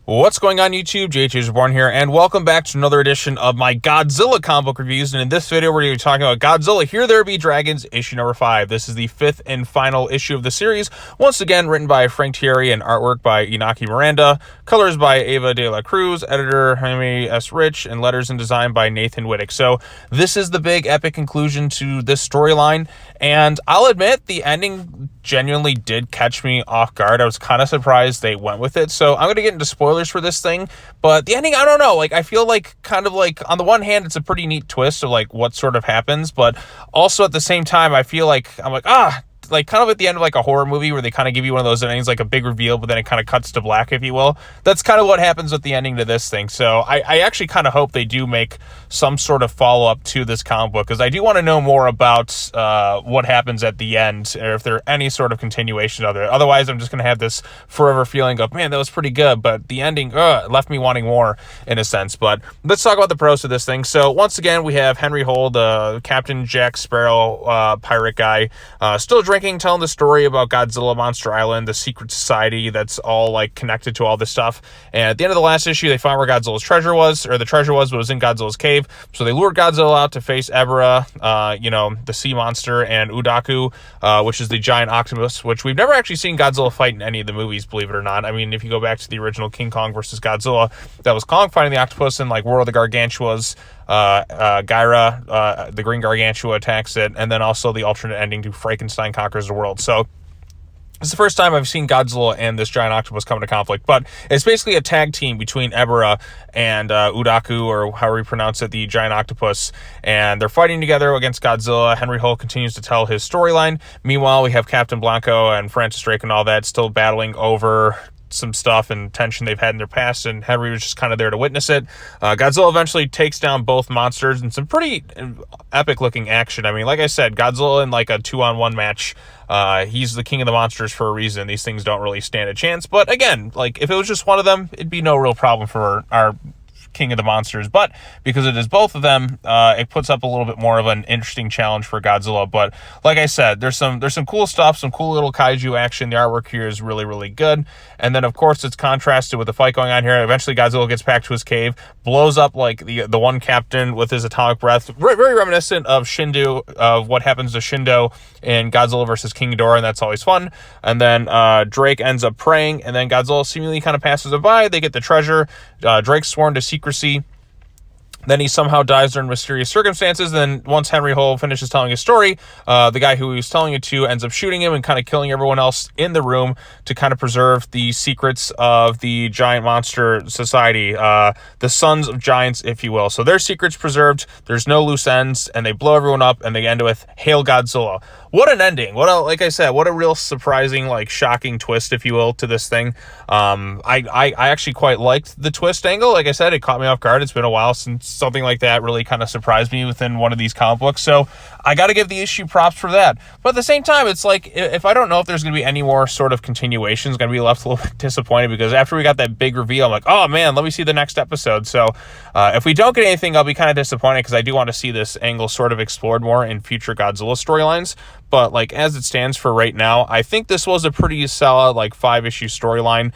What's going on YouTube? JH Reborn here, and welcome back to another edition of my Godzilla comic book reviews. And in this video, we're going to be talking about Godzilla Here There Be Dragons, issue number 5. This is the 5th and final issue of the series. Once again, written by Frank Tieri and artwork by Inaki Miranda. Colors by Eva de la Cruz, editor Jaime S. Rich, and letters and design by Nathan Wittick. So this is the big epic conclusion to this storyline. And I'll admit, the ending genuinely did catch me off guard. I was kind of surprised they went with it. So I'm going to get into spoilers for this thing, but the ending, I don't know, like I feel like kind of like on the one hand it's a pretty neat twist of like what sort of happens, but also at the same time I feel like I'm like like kind of at the end of like a horror movie where they kind of give you one of those endings, like a big reveal, but then it kind of cuts to black, if you will. That's kind of what happens with the ending to this thing. So I actually kind of hope they do make some sort of follow-up to this comic book, because I do want to know more about what happens at the end, or if there are any sort of continuation of it. Otherwise, I'm just going to have this forever feeling of, man, that was pretty good, but the ending left me wanting more in a sense. But let's talk about the pros of this thing. So once again, we have Henry Holt, Captain Jack Sparrow, pirate guy, still drinking, telling the story about Godzilla Monster Island, the secret society that's all like connected to all this stuff. And at the end of the last issue, they found where Godzilla's treasure was, or the treasure was, but it was in Godzilla's cave. So they lured Godzilla out to face Ebra, the sea monster, and Udaku, which is the giant octopus, which we've never actually seen Godzilla fight in any of the movies, believe it or not. I mean, if you go back to the original King Kong versus Godzilla, that was Kong fighting the octopus, and like War of the Gargantuas, Gyra, the Green Gargantua attacks it, and then also the alternate ending to Frankenstein Conquers the World. So it's the first time I've seen Godzilla and this giant octopus come into conflict, but it's basically a tag team between Ebra and Udaku, or however you pronounce it, the giant octopus, and they're fighting together against Godzilla. Henry Holt continues to tell his storyline. Meanwhile, we have Captain Blanco and Francis Drake and all that still battling over some stuff and tension they've had in their past, and Henry was just kind of there to witness it. Godzilla eventually takes down both monsters in some pretty epic looking action. I mean, like I said, Godzilla in like a 2-on-1 match, he's the king of the monsters for a reason. These things don't really stand a chance, but again, like if it was just one of them, it'd be no real problem for our king of the monsters. But because it is both of them, it puts up a little bit more of an interesting challenge for Godzilla. But like I said, there's some cool stuff, some cool little kaiju action. The artwork here is really, really good. And then of course it's contrasted with the fight going on here. Eventually Godzilla gets back to his cave, blows up like the one captain with his atomic breath, very reminiscent of Shindo, of what happens to Shindo in Godzilla versus King Ghidorah, and that's always fun. And then Drake ends up praying, and then Godzilla seemingly kind of passes it by. They get the treasure. Drake's sworn to secrecy. Then he somehow dies during mysterious circumstances. Then once Henry Holt finishes telling his story, the guy who he was telling it to ends up shooting him and kind of killing everyone else in the room to kind of preserve the secrets of the giant monster society, the sons of giants, if you will. So their secrets preserved, there's no loose ends, and they blow everyone up, and they end with Hail Godzilla. What an ending. Like I said, what a real surprising, like shocking twist, if you will, to this thing. I actually quite liked the twist angle. Like I said, it caught me off guard. It's been a while since something like that really kind of surprised me within one of these comic books. So I got to give the issue props for that. But at the same time, it's like, if I don't know if there's going to be any more sort of continuations, going to be left a little bit disappointed, because after we got that big reveal, I'm like, oh man, let me see the next episode. So if we don't get anything, I'll be kind of disappointed, because I do want to see this angle sort of explored more in future Godzilla storylines. But like as it stands for right now, I think this was a pretty solid like 5-issue storyline.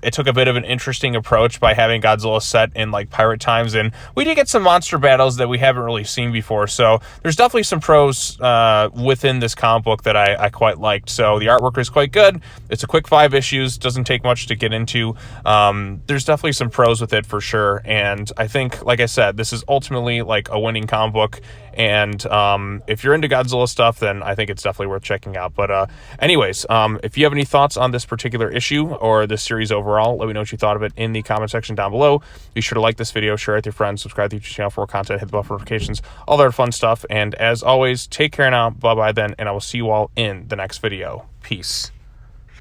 It took a bit of an interesting approach by having Godzilla set in like pirate times, and we did get some monster battles that we haven't really seen before. So there's definitely some pros within this comic book that I quite liked. So the artwork is quite good. It's a quick 5 issues, doesn't take much to get into. There's definitely some pros with it for sure. And I think, like I said, this is ultimately like a winning comic book. And if you're into Godzilla stuff, then I think it's definitely worth checking out. But anyways, if you have any thoughts on this particular issue or this series overall, let me know what you thought of it in the comment section down below. Be sure to like this video, share it with your friends, subscribe to the YouTube channel for more content, hit the bell for notifications, all that fun stuff. And as always, take care now. Bye-bye then, and I will see you all in the next video. Peace.